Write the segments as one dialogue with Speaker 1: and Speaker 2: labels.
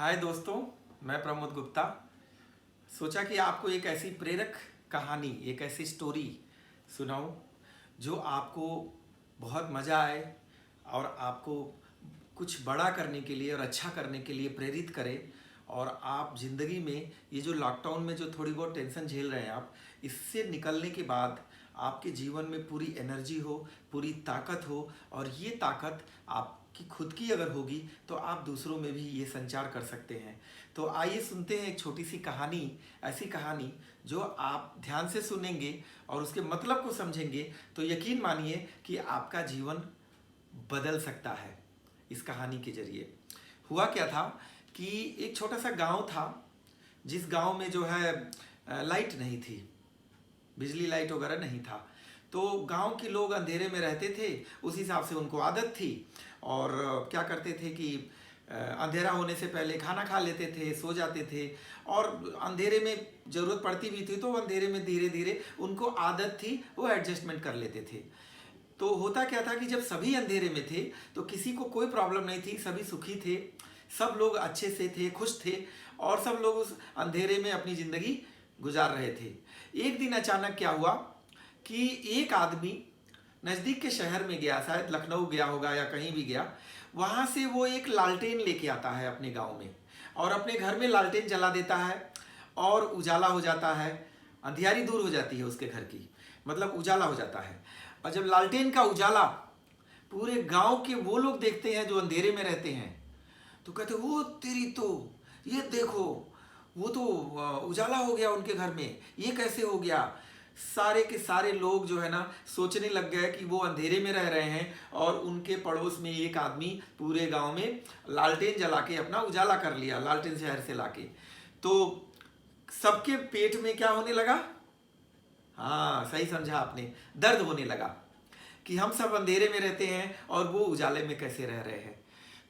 Speaker 1: हाय दोस्तों, मैं प्रमोद गुप्ता। सोचा कि आपको एक ऐसी प्रेरक कहानी, एक ऐसी स्टोरी सुनाऊं जो आपको बहुत मज़ा आए और आपको कुछ बड़ा करने के लिए और अच्छा करने के लिए प्रेरित करे। और आप ज़िंदगी में ये जो लॉकडाउन में जो थोड़ी बहुत टेंशन झेल रहे हैं आप, इससे निकलने के बाद आपके जीवन में पूरी एनर्जी हो, पूरी ताकत हो। और ये ताकत आपकी खुद की अगर होगी तो आप दूसरों में भी ये संचार कर सकते हैं। तो आइए सुनते हैं एक छोटी सी कहानी, ऐसी कहानी जो आप ध्यान से सुनेंगे और उसके मतलब को समझेंगे तो यकीन मानिए कि आपका जीवन बदल सकता है। इस कहानी के जरिए हुआ क्या था कि एक छोटा सा गांव था, जिस गांव में जो है लाइट नहीं थी, बिजली लाइट वगैरह नहीं था। तो गांव के लोग अंधेरे में रहते थे, उस हिसाब से उनको आदत थी। और क्या करते थे कि अंधेरा होने से पहले खाना खा लेते थे, सो जाते थे। और अंधेरे में ज़रूरत पड़ती भी थी तो अंधेरे में धीरे धीरे उनको आदत थी, वो एडजस्टमेंट कर लेते थे। तो होता क्या था कि जब सभी अंधेरे में थे तो किसी को कोई प्रॉब्लम नहीं थी, सभी सुखी थे, सब लोग अच्छे से थे, खुश थे और सब लोग उस अंधेरे में अपनी ज़िंदगी गुजार रहे थे। एक दिन अचानक क्या हुआ कि एक आदमी नज़दीक के शहर में गया, शायद लखनऊ गया होगा या कहीं भी गया। वहाँ से वो एक लालटेन लेके आता है अपने गांव में और अपने घर में लालटेन जला देता है और उजाला हो जाता है। अंधियारी दूर हो जाती है उसके घर की, मतलब उजाला हो जाता है। और जब लालटेन का उजाला पूरे गांव के वो लोग देखते हैं जो अंधेरे में रहते हैं तो कहते वो तेरी तो, ये देखो वो तो उजाला हो गया उनके घर में, ये कैसे हो गया। सारे के सारे लोग जो है ना सोचने लग गए कि वो अंधेरे में रह रहे हैं और उनके पड़ोस में एक आदमी पूरे गांव में लालटेन जला के अपना उजाला कर लिया, लालटेन शहर से लाके। तो सबके पेट में क्या होने लगा? हाँ, सही समझा आपने, दर्द होने लगा कि हम सब अंधेरे में रहते हैं और वो उजाले में कैसे रह रहे हैं।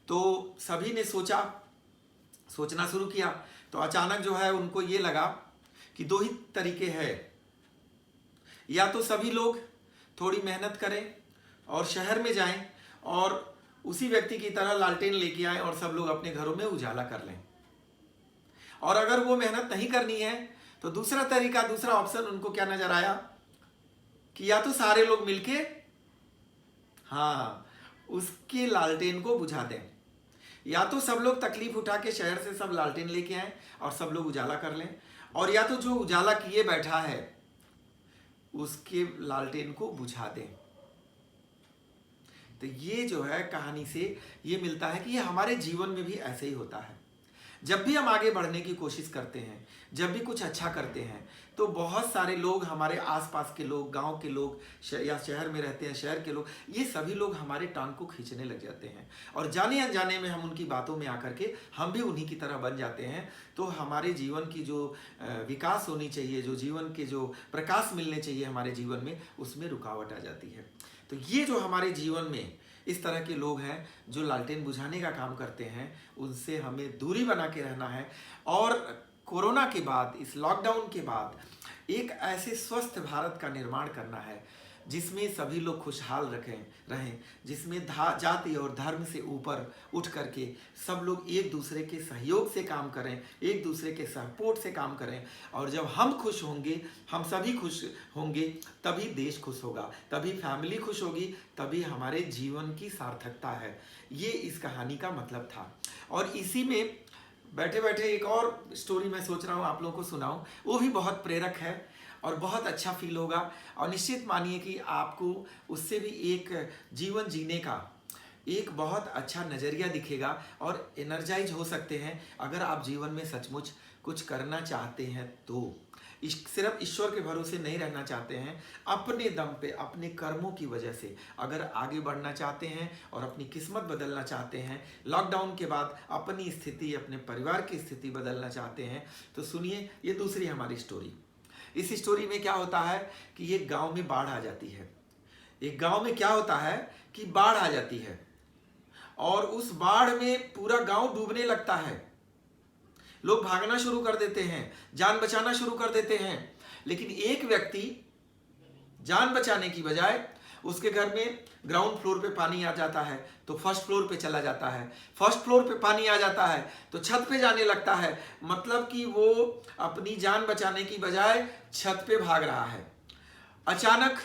Speaker 1: तो सभी ने सोचना शुरू किया। तो अचानक जो है उनको ये लगा कि दो ही तरीके हैं, या तो सभी लोग थोड़ी मेहनत करें और शहर में जाएं और उसी व्यक्ति की तरह लालटेन लेके आएं और सब लोग अपने घरों में उजाला कर लें। और अगर वो मेहनत नहीं करनी है तो दूसरा तरीका, दूसरा ऑप्शन उनको क्या नजर आया कि या तो सारे लोग मिलके हाँ उसके लालटेन को बुझा दें, या तो सब लोग तकलीफ उठा के शहर से सब लालटेन लेके आए और सब लोग उजाला कर लें, और या तो जो उजाला किए बैठा है उसके लालटेन को बुझा दें। तो ये जो है कहानी से ये मिलता है कि ये हमारे जीवन में भी ऐसे ही होता है। जब भी हम आगे बढ़ने की कोशिश करते हैं, जब भी कुछ अच्छा करते हैं, तो बहुत सारे लोग, हमारे आसपास के लोग, गांव के लोग या शहर में रहते हैं शहर के लोग, ये सभी लोग हमारे टांग को खींचने लग जाते हैं और जाने अनजाने में हम उनकी बातों में आकर के हम भी उन्हीं की तरह बन जाते हैं। तो हमारे जीवन की जो विकास होनी चाहिए, जो जीवन के जो प्रकाश मिलने चाहिए हमारे जीवन में, उसमें रुकावट आ जाती है। तो ये जो हमारे जीवन में इस तरह के लोग हैं जो लालटेन बुझाने का काम करते हैं, उनसे हमें दूरी बना के रहना है। और कोरोना के बाद, इस लॉकडाउन के बाद एक ऐसे स्वस्थ भारत का निर्माण करना है जिसमें सभी लोग खुशहाल रहें, जिसमें जाति और धर्म से ऊपर उठ करके सब लोग एक दूसरे के सहयोग से काम करें, एक दूसरे के सपोर्ट से काम करें। और जब हम खुश होंगे, हम सभी खुश होंगे, तभी देश खुश होगा, तभी फैमिली खुश होगी, तभी हमारे जीवन की सार्थकता है। ये इस कहानी का मतलब था। और इसी में बैठे बैठे एक और स्टोरी मैं सोच रहा हूँ आप लोगों को सुनाऊँ, वो भी बहुत प्रेरक है और बहुत अच्छा फील होगा। और निश्चित मानिए कि आपको उससे भी एक जीवन जीने का एक बहुत अच्छा नज़रिया दिखेगा और एनर्जाइज हो सकते हैं अगर आप जीवन में सचमुच कुछ करना चाहते हैं तो। सिर्फ ईश्वर के भरोसे नहीं रहना चाहते हैं, अपने दम पे, अपने कर्मों की वजह से अगर आगे बढ़ना चाहते हैं और अपनी किस्मत बदलना चाहते हैं, लॉकडाउन के बाद अपनी स्थिति, अपने परिवार की स्थिति बदलना चाहते हैं, तो सुनिए ये दूसरी हमारी स्टोरी। इस स्टोरी में क्या होता है कि एक गांव में बाढ़ आ जाती है। एक गांव में क्या होता है कि बाढ़ आ जाती है और उस बाढ़ में पूरा गांव डूबने लगता है। लोग भागना शुरू कर देते हैं, जान बचाना शुरू कर देते हैं, लेकिन एक व्यक्ति जान बचाने की बजाय उसके घर में ग्राउंड फ्लोर पे पानी आ जाता है तो फर्स्ट फ्लोर पे चला जाता है, फर्स्ट फ्लोर पे पानी आ जाता है तो छत पे जाने लगता है। मतलब कि वो अपनी जान बचाने की बजाय छत पे भाग रहा है। अचानक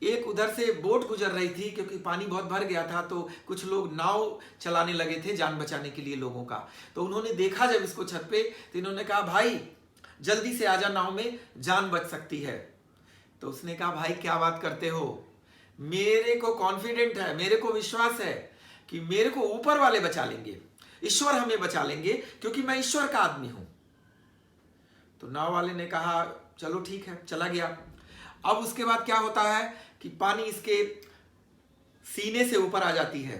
Speaker 1: एक उधर से बोट गुजर रही थी, क्योंकि पानी बहुत भर गया था तो कुछ लोग नाव चलाने लगे थे जान बचाने के लिए लोगों का। तो उन्होंने देखा जब इसको छत पे, तो इन्होंने कहा भाई जल्दी से आजा, नाव में जान बच सकती है। तो उसने कहा भाई क्या बात करते हो, मेरे को कॉन्फिडेंट है, मेरे को विश्वास है कि मेरे को ऊपर वाले बचा लेंगे, ईश्वर हमें बचा लेंगे, क्योंकि मैं ईश्वर का आदमी हूं। तो नाव वाले ने कहा चलो ठीक है, चला गया। अब उसके बाद क्या होता है कि पानी इसके सीने से ऊपर आ जाती है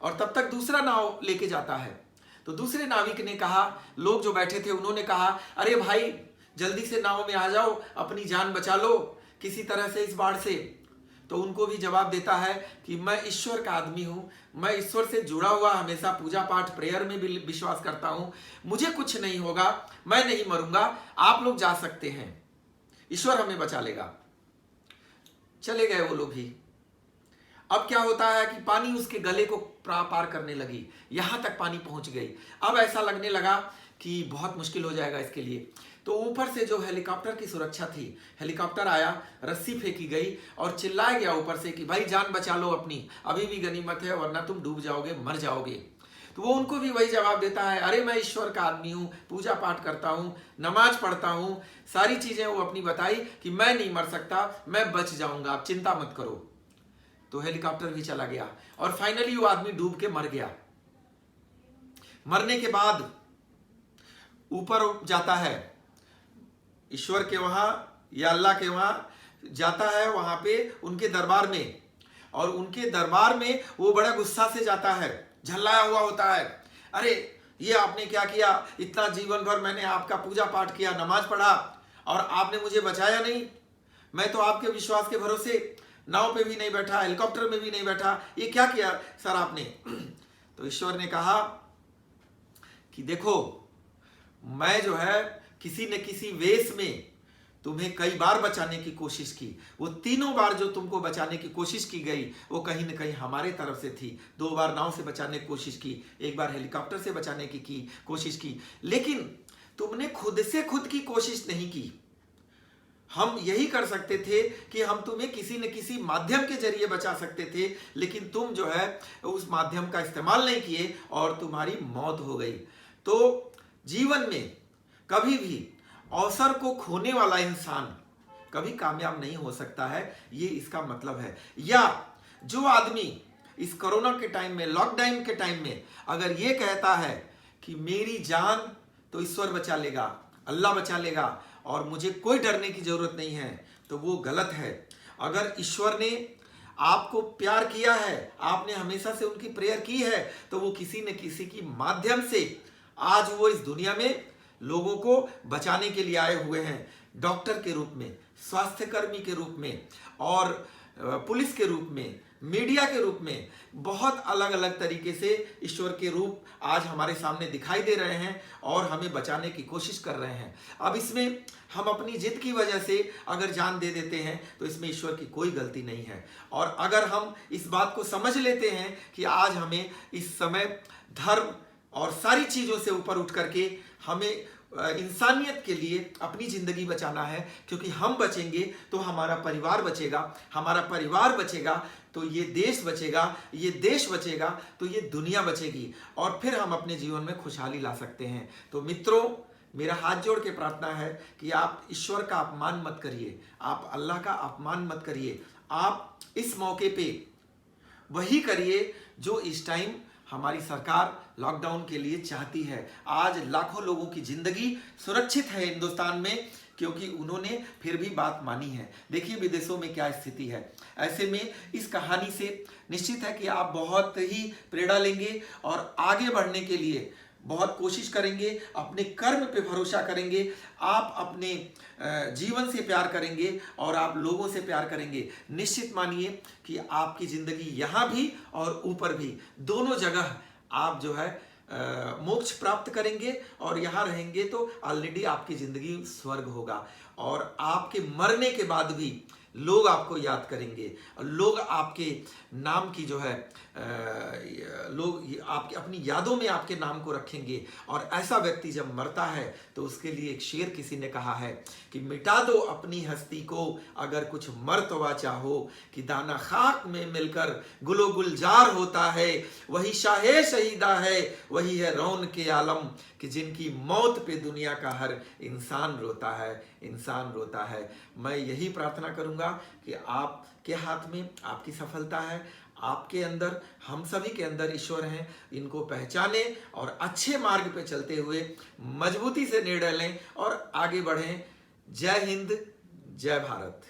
Speaker 1: और तब तक दूसरा नाव लेके जाता है। तो दूसरे नाविक ने कहा, लोग जो बैठे थे उन्होंने कहा अरे भाई जल्दी से नाव में आ जाओ, अपनी जान बचा लो किसी तरह से इस बाढ़ से। तो उनको भी जवाब देता है कि मैं ईश्वर का आदमी हूं, मैं ईश्वर से जुड़ा हुआ, हमेशा पूजा पाठ प्रेयर में भी विश्वास करता हूं, मुझे कुछ नहीं होगा, मैं नहीं मरूंगा, आप लोग जा सकते हैं, ईश्वर हमें बचा लेगा। चले गए वो लोग ही। अब क्या होता है कि पानी उसके गले को पार करने लगी, यहां तक पानी पहुंच गई। अब ऐसा लगने लगा कि बहुत मुश्किल हो जाएगा इसके लिए। तो ऊपर से जो हेलीकॉप्टर की सुरक्षा थी, हेलीकॉप्टर आया, रस्सी फेंकी गई और चिल्लाया गया ऊपर से कि भाई जान बचा लो अपनी, अभी भी गनीमत है वरना तुम डूब जाओगे, मर जाओगे। तो वो उनको भी वही जवाब देता है, अरे मैं ईश्वर का आदमी हूँ, पूजा पाठ करता हूँ, नमाज पढ़ता हूँ, सारी चीजें वो अपनी बताई कि मैं नहीं मर सकता, मैं बच जाऊंगा, आप चिंता मत करो। तो हेलीकॉप्टर भी चला गया और फाइनली वो आदमी डूब के मर गया। मरने के बाद ऊपर जाता है, ईश्वर के वहां या अल्लाह के वहां जाता है, वहां पे उनके दरबार में, और उनके दरबार में वो बड़ा गुस्सा से जाता है, झल्लाया हुआ होता है, अरे ये आपने क्या किया, इतना जीवन भर मैंने आपका पूजा पाठ किया, नमाज पढ़ा और आपने मुझे बचाया नहीं, मैं तो आपके विश्वास के भरोसे नाव पे भी नहीं बैठा, हेलीकॉप्टर में भी नहीं बैठा, ये क्या किया सर आपने। तो ईश्वर ने कहा कि देखो मैं जो है किसी न किसी वेश में तुम्हें कई बार बचाने की कोशिश की, वो तीनों बार जो तुमको बचाने की कोशिश की गई वो कहीं न कहीं हमारे तरफ से थी। 2 बार नाव से बचाने की कोशिश की, 1 बार हेलीकॉप्टर से बचाने की कोशिश की, लेकिन तुमने खुद से खुद की कोशिश नहीं की। हम यही कर सकते थे कि हम तुम्हें किसी न किसी माध्यम के जरिए बचा सकते थे, लेकिन तुम जो है उस माध्यम का इस्तेमाल नहीं किए और तुम्हारी मौत हो गई। तो जीवन में कभी भी अवसर को खोने वाला इंसान कभी कामयाब नहीं हो सकता है, ये इसका मतलब है। या जो आदमी इस कोरोना के टाइम में, लॉकडाउन के टाइम में अगर ये कहता है कि मेरी जान तो ईश्वर बचा लेगा, अल्लाह बचा लेगा और मुझे कोई डरने की जरूरत नहीं है, तो वो गलत है। अगर ईश्वर ने आपको प्यार किया है, आपने हमेशा से उनकी प्रेयर की है, तो वो किसी न किसी की माध्यम से आज वो इस दुनिया में लोगों को बचाने के लिए आए हुए हैं, डॉक्टर के रूप में, स्वास्थ्य कर्मी के रूप में और पुलिस के रूप में, मीडिया के रूप में, बहुत अलग अलग तरीके से ईश्वर के रूप आज हमारे सामने दिखाई दे रहे हैं और हमें बचाने की कोशिश कर रहे हैं। अब इसमें हम अपनी जिद की वजह से अगर जान दे देते हैं तो इसमें ईश्वर की कोई गलती नहीं है। और अगर हम इस बात को समझ लेते हैं कि आज हमें इस समय धर्म और सारी चीज़ों से ऊपर उठ करके हमें इंसानियत के लिए अपनी ज़िंदगी बचाना है, क्योंकि हम बचेंगे तो हमारा परिवार बचेगा, हमारा परिवार बचेगा तो ये देश बचेगा, ये देश बचेगा तो ये दुनिया बचेगी और फिर हम अपने जीवन में खुशहाली ला सकते हैं। तो मित्रों, मेरा हाथ जोड़ के प्रार्थना है कि आप ईश्वर का अपमान मत करिए, आप अल्लाह का अपमान मत करिए। आप इस मौके पे वही करिए जो इस टाइम हमारी सरकार लॉकडाउन के लिए चाहती है। आज लाखों लोगों की जिंदगी सुरक्षित है हिंदुस्तान में, क्योंकि उन्होंने फिर भी बात मानी है। देखिए विदेशों में क्या स्थिति है। ऐसे में इस कहानी से निश्चित है कि आप बहुत ही प्रेरणा लेंगे और आगे बढ़ने के लिए बहुत कोशिश करेंगे, अपने कर्म पे भरोसा करेंगे, आप अपने जीवन से प्यार करेंगे और आप लोगों से प्यार करेंगे। निश्चित मानिए कि आपकी ज़िंदगी यहाँ भी और ऊपर भी, दोनों जगह आप जो है मोक्ष प्राप्त करेंगे और यहाँ रहेंगे तो ऑलरेडी आपकी ज़िंदगी स्वर्ग होगा। और आपके मरने के बाद भी लोग आपको याद करेंगे, लोग आपके नाम की जो है लोग आपके अपनी यादों में आपके नाम को रखेंगे। और ऐसा व्यक्ति जब मरता है तो उसके लिए एक शेर किसी ने कहा है कि मिटा दो अपनी हस्ती को अगर कुछ मर्तबा चाहो, कि दाना खाक में मिलकर गुलो गुलजार होता है, वही शाहे शहीदा है, वही है रौन के आलम, कि जिनकी मौत पे दुनिया का हर इंसान रोता है, इंसान रोता है। मैं यही प्रार्थना करूंगा कि आपके हाथ में आपकी सफलता है, आपके अंदर, हम सभी के अंदर ईश्वर हैं, इनको पहचाने और अच्छे मार्ग पे चलते हुए मजबूती से निर्णय लें और आगे बढ़ें। जय हिंद, जय भारत।